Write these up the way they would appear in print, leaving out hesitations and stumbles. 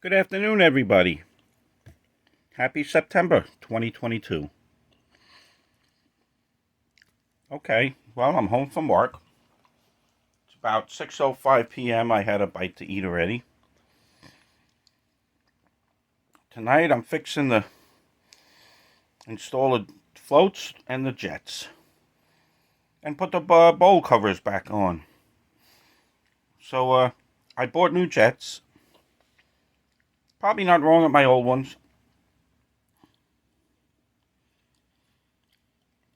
Good afternoon, everybody. Happy September 2022. Okay, well, I'm home from work. It's about 6:05 p.m. I had a bite to eat already. Tonight, I'm fixing to install the floats and the jets and put the bowl covers back on. So, I bought new jets. Probably not wrong with my old ones.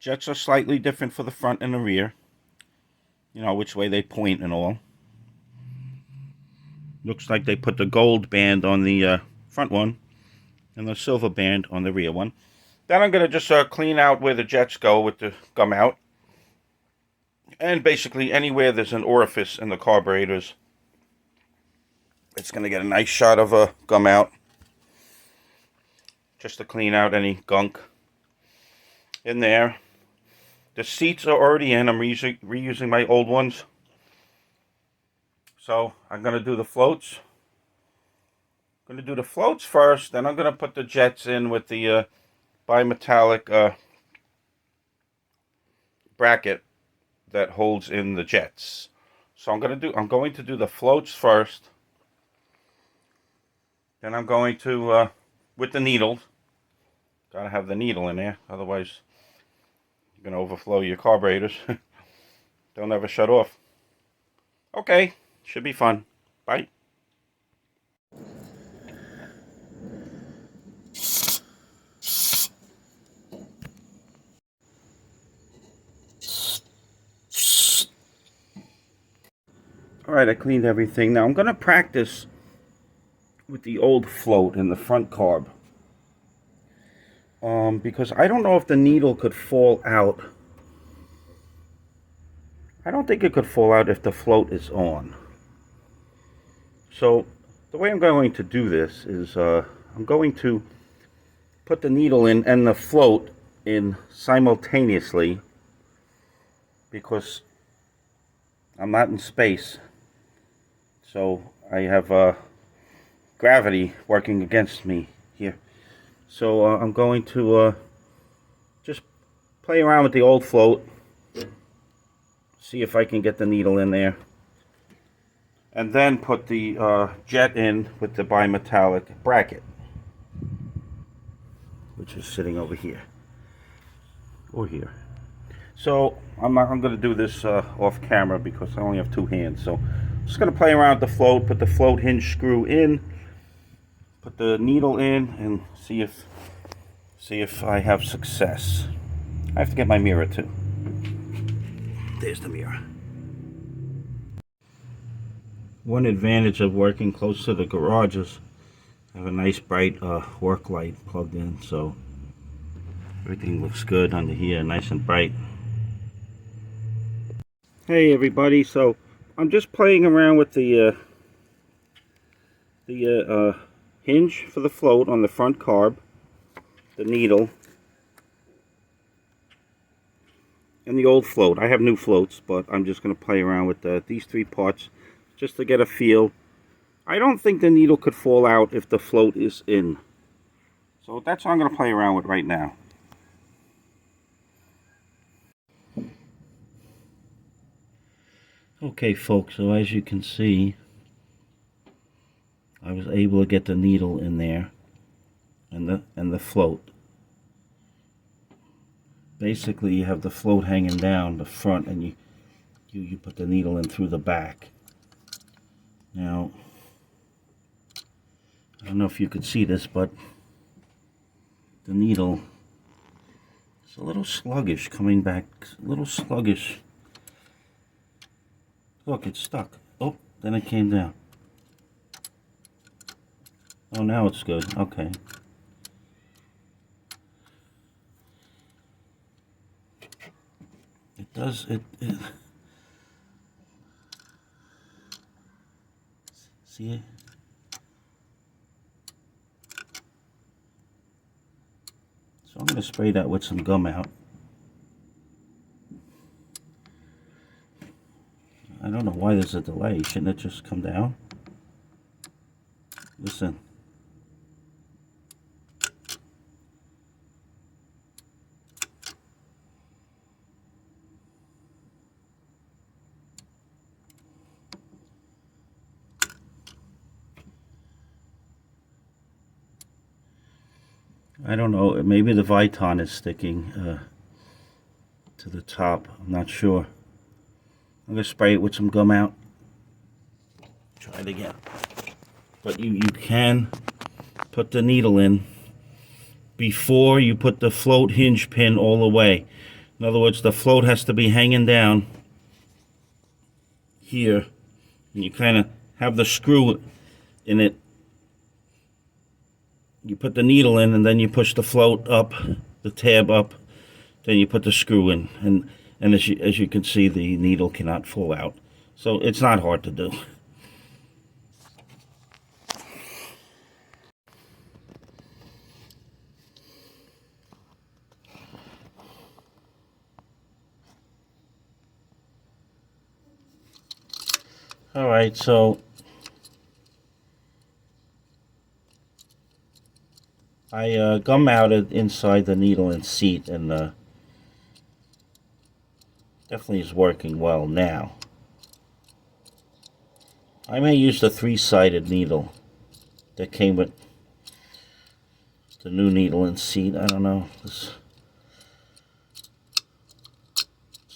Jets are slightly different for the front and the rear. You know, which way they point and all. Looks like they put the gold band on the front one and the silver band on the rear one. Then I'm going to just clean out where the jets go with the gum out. And basically anywhere there's an orifice in the carburetors, it's going to get a nice shot of gum out. Just to clean out any gunk in there. The seats are already in. I'm reusing my old ones. So I'm going to do the floats. I'm going to do the floats first. Then I'm going to put the jets in with the bimetallic bracket that holds in the jets. So I'm going to do the floats first. Then I'm going to with the needle. Gotta have the needle in there, otherwise you're gonna overflow your carburetors. They'll never shut off. Okay, should be fun. Bye. Alright, I cleaned everything. Now I'm gonna practice with the old float in the front carb. Because I don't know if the needle could fall out. I don't think it could fall out if the float is on. So the way I'm going to do this is I'm going to put the needle in and the float in simultaneously because I'm not in space. So I have gravity working against me here. So I'm going to just play around with the old float, see if I can get the needle in there, and then put the jet in with the bimetallic bracket, which is sitting over here, or here. So I'm going to do this off camera because I only have two hands. So I'm just going to play around with the float, put the float hinge screw in, put the needle in, and see if I have success. I have to get my mirror too. There's the mirror. One advantage of working close to the garage is I have a nice bright work light plugged in, so everything looks good under here, nice and bright. Hey everybody, so I'm just playing around with the hinge for the float on the front carb, the needle, and the old float. I have new floats, but I'm just going to play around with these three parts just to get a feel. I don't think the needle could fall out if the float is in. So that's what I'm going to play around with right now. Okay folks, so as you can see, I was able to get the needle in there and the float. Basically you have the float hanging down the front and you put the needle in through the back. Now I don't know if you could see this, but the needle is a little sluggish coming back, a little sluggish. Look, it's stuck. Oh, then it came down. Oh, now it's good. Okay. It does, it see it? So I'm going to spray that with some gum out. I don't know why there's a delay. Shouldn't it just come down? Listen, I don't know, maybe the Viton is sticking to the top. I'm not sure. I'm going to spray it with some gum out. Try it again. But you can put the needle in before you put the float hinge pin all the way. In other words, the float has to be hanging down here, and you kind of have the screw in it. You put the needle in, and then you push the float up, the tab up, then you put the screw in, and as you can see, the needle cannot fall out. So it's not hard to do. All right, so I gum mounted inside the needle and seat, and definitely is working well now. I may use the 3-sided needle that came with the new needle and seat. I don't know. It's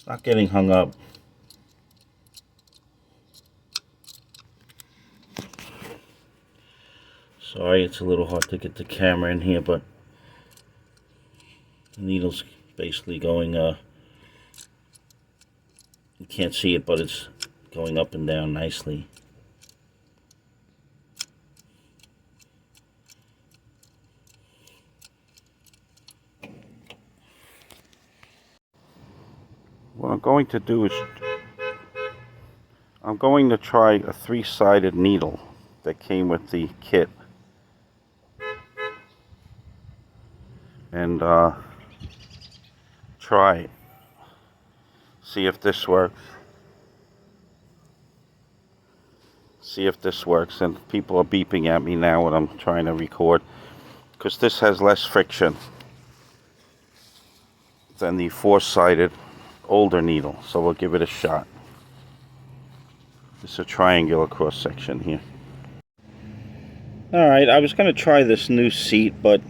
not getting hung up. Sorry, it's a little hard to get the camera in here, but the needle's basically going, you can't see it, but it's going up and down nicely. What I'm going to do is I'm going to try a 3-sided needle that came with the kit. And try it. See if this works. See if this works. And people are beeping at me now when I'm trying to record, because this has less friction than the 4-sided older needle. So we'll give it a shot. It's a triangular cross section here. Alright, I was going to try this new seat, but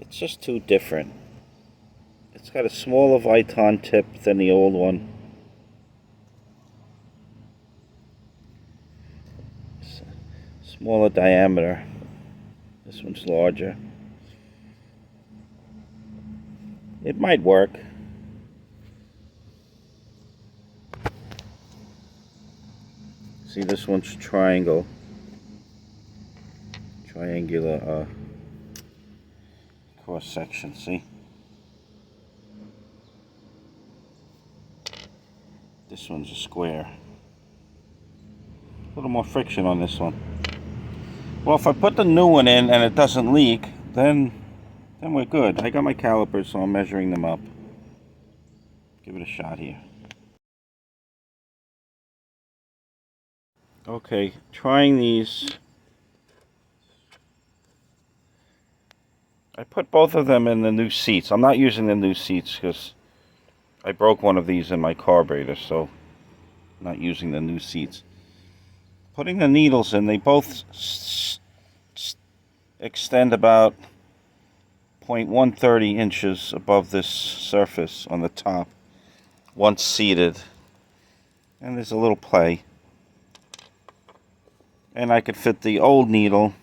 it's just too different. It's got a smaller Viton tip than the old one. Smaller diameter. This one's larger. It might work. See, this one's triangular cross section, see? This one's a square. A little more friction on this one. Well, if I put the new one in and it doesn't leak, then we're good. I got my calipers, so I'm measuring them up. Give it a shot here. Okay, trying these. I put both of them in the new seats. I'm not using the new seats because I broke one of these in my carburetor, so I'm not using the new seats. Putting the needles in, they both extend about 0.130 inches above this surface on the top, once seated. And there's a little play. And I could fit the old needle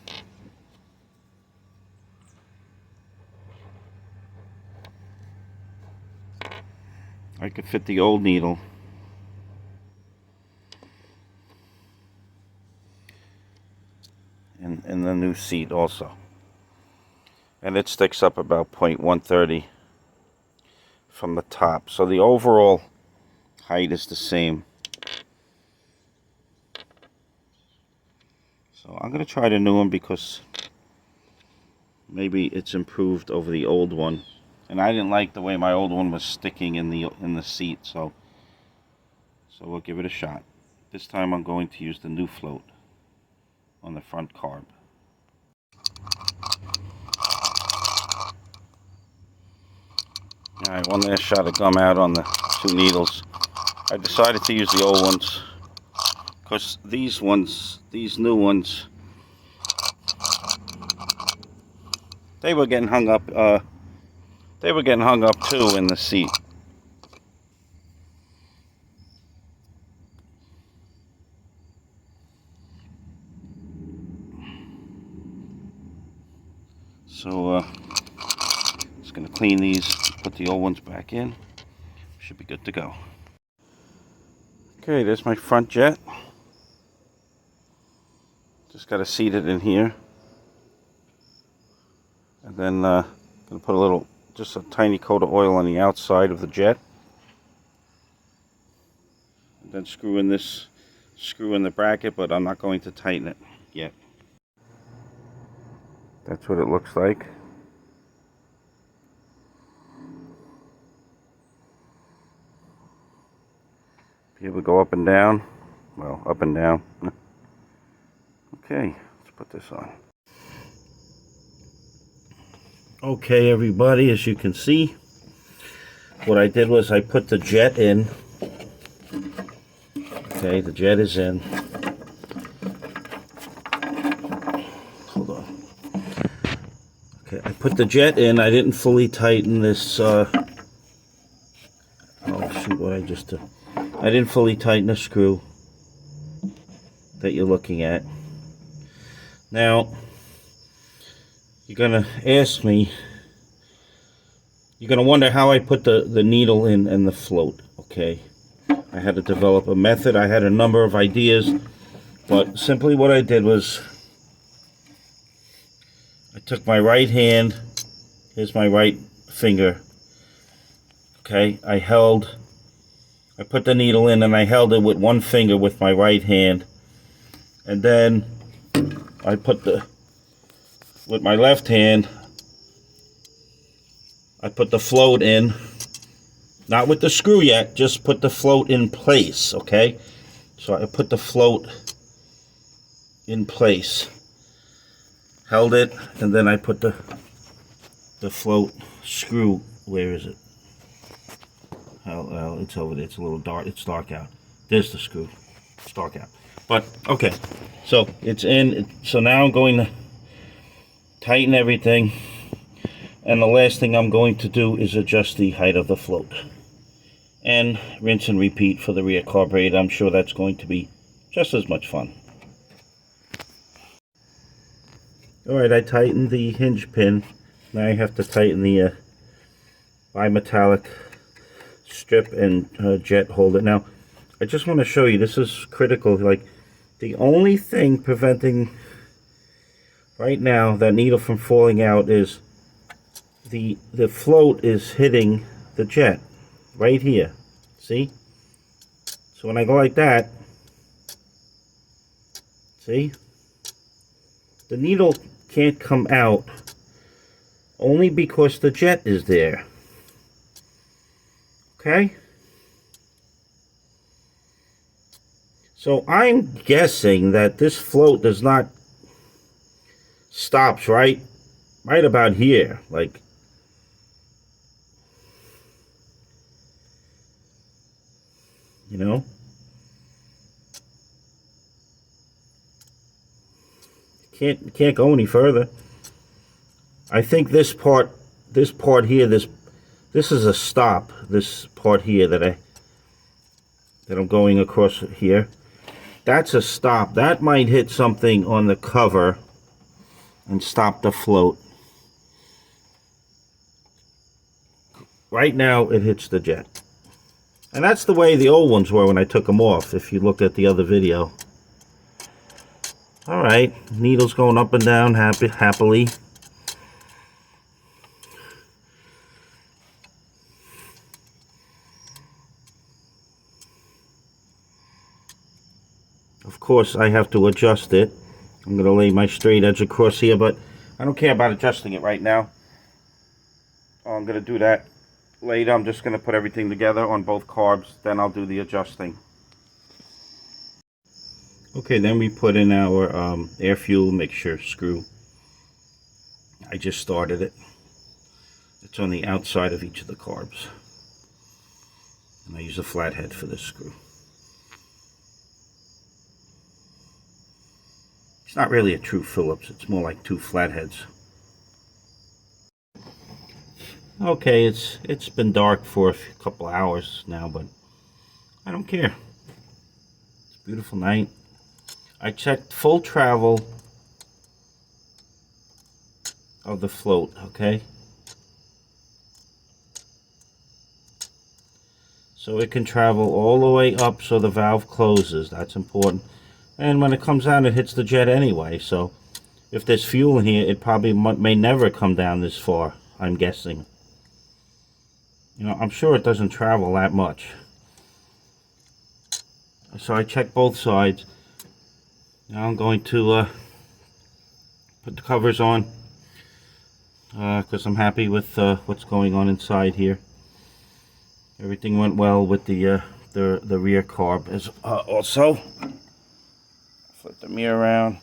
in the new seat also. And it sticks up about 0.130 from the top. So the overall height is the same. So I'm going to try the new one because maybe it's improved over the old one. And I didn't like the way my old one was sticking in the seat, so we'll give it a shot. This time I'm going to use the new float on the front carb. Alright, one last shot of gum out on the 2 needles. I decided to use the old ones because these new ones, They were getting hung up. They were getting hung up too in the seat. So just gonna clean these, put the old ones back in. Should be good to go. Okay, there's my front jet. Just got to seat it in here. And then gonna put just a tiny coat of oil on the outside of the jet. And then screw in the bracket, but I'm not going to tighten it yet. That's what it looks like. Be able to go up and down. Well, up and down. Okay, let's put this on. Okay, everybody, as you can see, what I did was I put the jet in. Okay, the jet is in. Hold on. Okay, I put the jet in. I didn't fully tighten this. Oh, shoot, what I just did. I didn't fully tighten the screw that you're looking at. Now, you're gonna ask me, you're gonna wonder how I put the needle in and the float, okay? I had to develop a method. I had a number of ideas, but simply what I did was I took my right hand, here's my right finger, okay? I put the needle in and I held it with one finger with my right hand, and then I put with my left hand, I put the float in, not with the screw yet, just put the float in place, okay? So I put the float in place, held it, and then I put the float screw, where is it? Oh, it's over there, it's a little dark, it's dark out. There's the screw, it's dark out. But, okay, so it's in, so now I'm going to tighten everything, and the last thing I'm going to do is adjust the height of the float. And rinse and repeat for the rear carburetor. I'm sure that's going to be just as much fun. Alright, I tightened the hinge pin. Now I have to tighten the bimetallic strip and jet holder. Now, I just want to show you, this is critical. Like, the only thing preventing right now that needle from falling out is the float is hitting the jet right here. See? So when I go like that, see? The needle can't come out only because the jet is there. Okay? So I'm guessing that this float does not stops right about here, like, you know, can't go any further. I think this part here, this is a stop. This part here that I'm going across here, that's a stop. That might hit something on the cover and stop the float. Right now it hits the jet. And that's the way the old ones were when I took them off, if you look at the other video. Alright, needles going up and down happily. Of course, I have to adjust it. I'm going to lay my straight edge across here, but I don't care about adjusting it right now. I'm going to do that later. I'm just going to put everything together on both carbs, then I'll do the adjusting. Okay, then we put in our air fuel mixture screw. I just started it. It's on the outside of each of the carbs. And I use a flathead for this screw. It's not really a true Phillips, it's more like two flatheads. Okay, it's been dark for a couple hours now, but I don't care. It's a beautiful night. I checked full travel of the float, okay? So it can travel all the way up so the valve closes. That's important. And when it comes down, it hits the jet anyway. So if there's fuel in here, it probably may never come down this far, I'm guessing. You know, I'm sure it doesn't travel that much. So I checked both sides. Now I'm going to put the covers on because I'm happy with what's going on inside here. Everything went well with the rear carb. As also, flip the mirror around.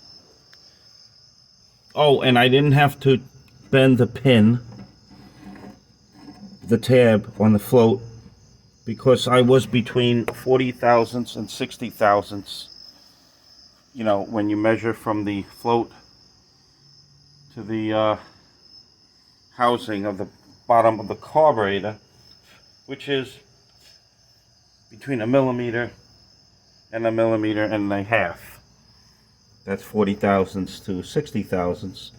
Oh, and I didn't have to bend the pin, the tab on the float, because I was between 40 thousandths and 60 thousandths. You know, when you measure from the float to the housing of the bottom of the carburetor, which is between a millimeter and a half. That's 40 thousandths to 60 thousandths.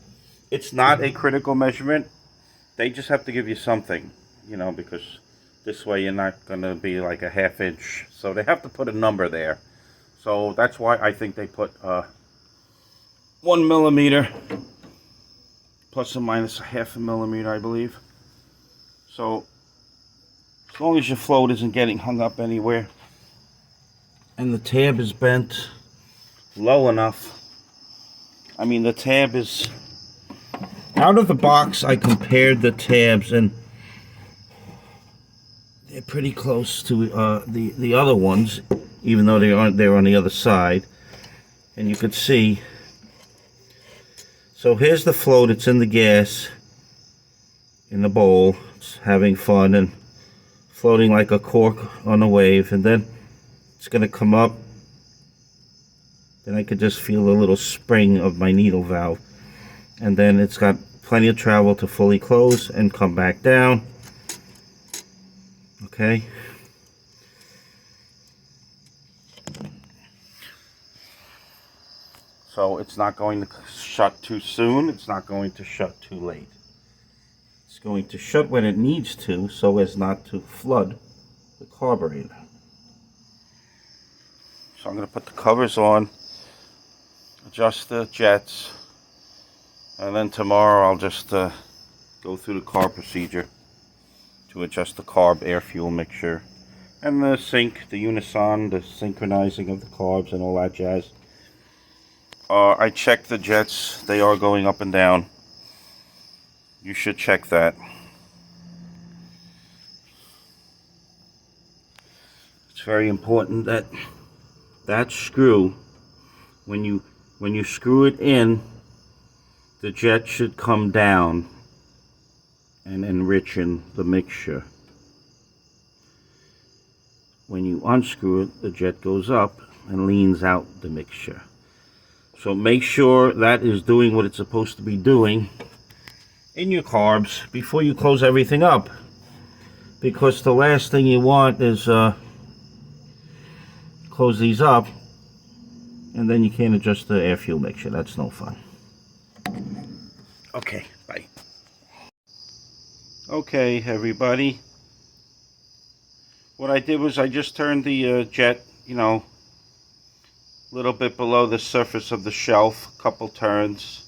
It's not a critical measurement. They just have to give you something, you know, because this way you're not going to be like a half inch. So they have to put a number there. So that's why I think they put 1 millimeter plus or minus a half a millimeter, I believe. So as long as your float isn't getting hung up anywhere and the tab is bent low enough. I mean, the tab is out of the box. I compared the tabs and they're pretty close to the other ones, even though they're on the other side. And you can see, so here's the float. It's in the gas in the bowl. It's having fun and floating like a cork on a wave, and then it's going to come up. Then I could just feel a little spring of my needle valve, and then it's got plenty of travel to fully close and come back down. Okay. So it's not going to shut too soon. It's not going to shut too late. It's going to shut when it needs to so as not to flood the carburetor. So I'm going to put the covers on, adjust the jets, and then tomorrow I'll just go through the carb procedure to adjust the carb air fuel mixture and the sync, the unison, the synchronizing of the carbs and all that jazz. I checked the jets. They are going up and down. You should check that. It's very important that that screw, when you screw it in, the jet should come down and enrichen the mixture. When you unscrew it, the jet goes up and leans out the mixture. So make sure that is doing what it's supposed to be doing in your carbs before you close everything up, because the last thing you want is close these up and then you can't adjust the air fuel mixture. That's no fun. Okay, bye. Okay, everybody, what I did was I just turned the jet, you know, a little bit below the surface of the shelf, a couple turns.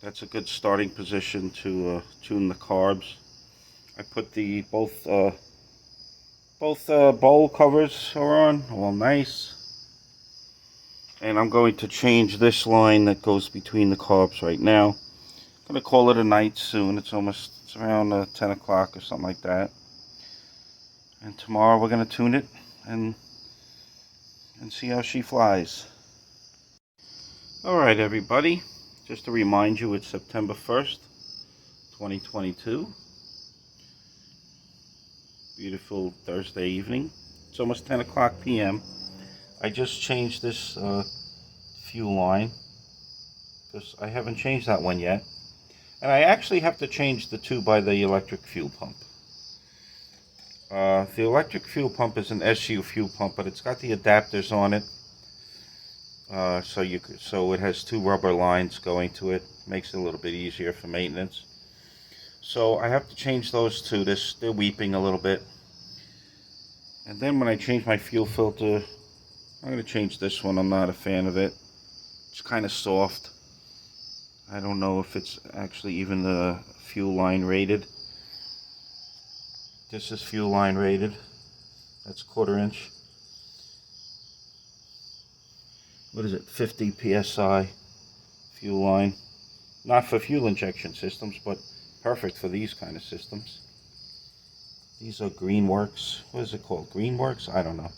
That's a good starting position to tune the carbs. I put the both bowl covers are on, all nice. And I'm going to change this line that goes between the carbs right now. I'm going to call it a night soon. It's around 10 o'clock or something like that. And tomorrow we're going to tune it and see how she flies. Alright, everybody. Just to remind you, it's September 1st, 2022. Beautiful Thursday evening. It's almost 10 o'clock p.m. I just changed this fuel line because I haven't changed that one yet. And I actually have to change the tube by the electric fuel pump. The electric fuel pump is an SU fuel pump, but it's got the adapters on it. So it has two rubber lines going to it. Makes it a little bit easier for maintenance. So I have to change those two. They're weeping a little bit. And then when I change my fuel filter, I'm going to change this one. I'm not a fan of it. It's kind of soft. I don't know if it's actually even the fuel line rated. This is fuel line rated. That's 1/4 inch. What is it? 50 psi fuel line. Not for fuel injection systems, but perfect for these kind of systems. These are Greenworks. What is it called? Greenworks? I don't know.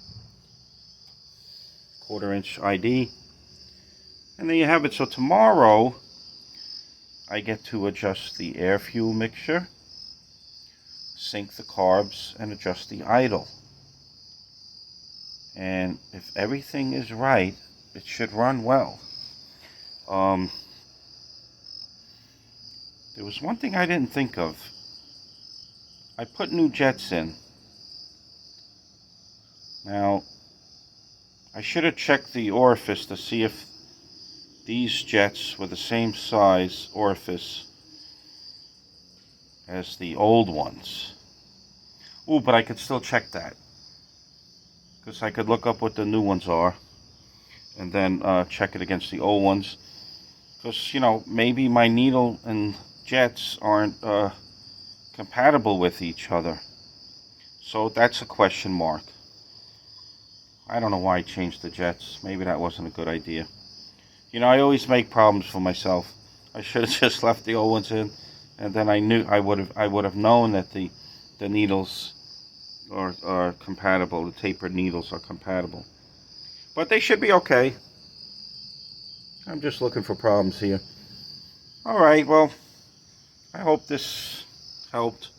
1/4 inch ID. And there you have it. So tomorrow I get to adjust the air fuel mixture, sync the carbs, and adjust the idle. And if everything is right, it should run well. There was one thing I didn't think of. I put new jets in. Now, I should have checked the orifice to see if these jets were the same size orifice as the old ones. Ooh, but I could still check that, because I could look up what the new ones are and then check it against the old ones, because, you know, maybe my needle and jets aren't compatible with each other. So that's a question mark. I don't know why I changed the jets. Maybe that wasn't a good idea. You know, I always make problems for myself. I should have just left the old ones in, and then I would have known that the needles are compatible. The tapered needles are compatible. But they should be okay. I'm just looking for problems here. Alright, well, I hope this helped.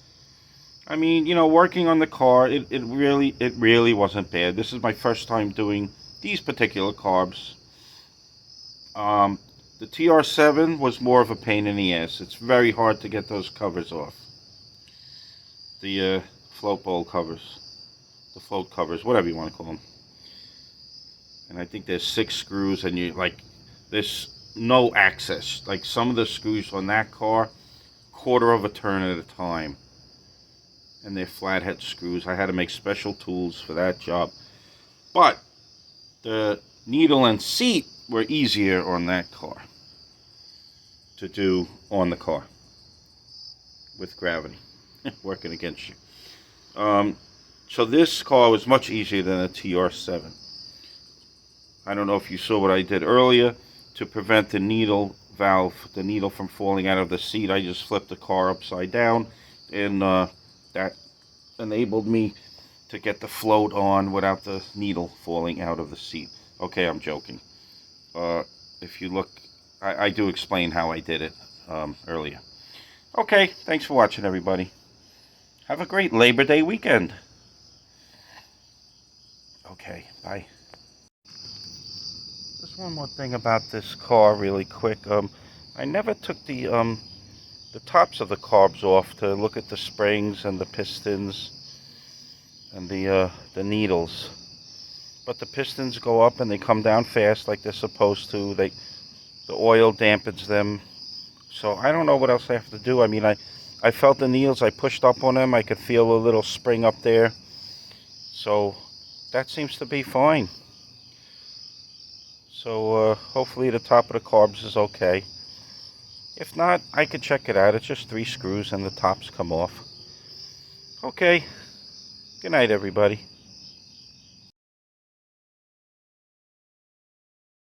I mean, you know, working on the car, it really wasn't bad. This is my first time doing these particular carbs. The TR7 was more of a pain in the ass. It's very hard to get those covers off. The float bowl covers. The float covers, whatever you want to call them. And I think there's 6 screws, and there's no access. Like, some of the screws on that car, 1/4 of a turn at a time. And they're flathead screws. I had to make special tools for that job. But the needle and seat were easier on that car to do on the car with gravity working against you. So this car was much easier than a TR7. I don't know if you saw what I did earlier to prevent the needle valve, the needle from falling out of the seat. I just flipped the car upside down, and that enabled me to get the float on without the needle falling out of the seat. Okay, I'm joking. If you look, I do explain how I did it earlier. Okay, thanks for watching, everybody. Have a great Labor Day weekend. Okay, bye. Just one more thing about this car really quick. I never took the tops of the carbs off to look at the springs and the pistons and the needles. But the pistons go up and they come down fast like they're supposed to. The oil dampens them. So I don't know what else I have to do. I mean, I felt the needles. I pushed up on them. I could feel a little spring up there. So that seems to be fine. So hopefully the top of the carbs is okay. If not, I could check it out. It's just 3 screws and the tops come off. Okay. Good night, everybody.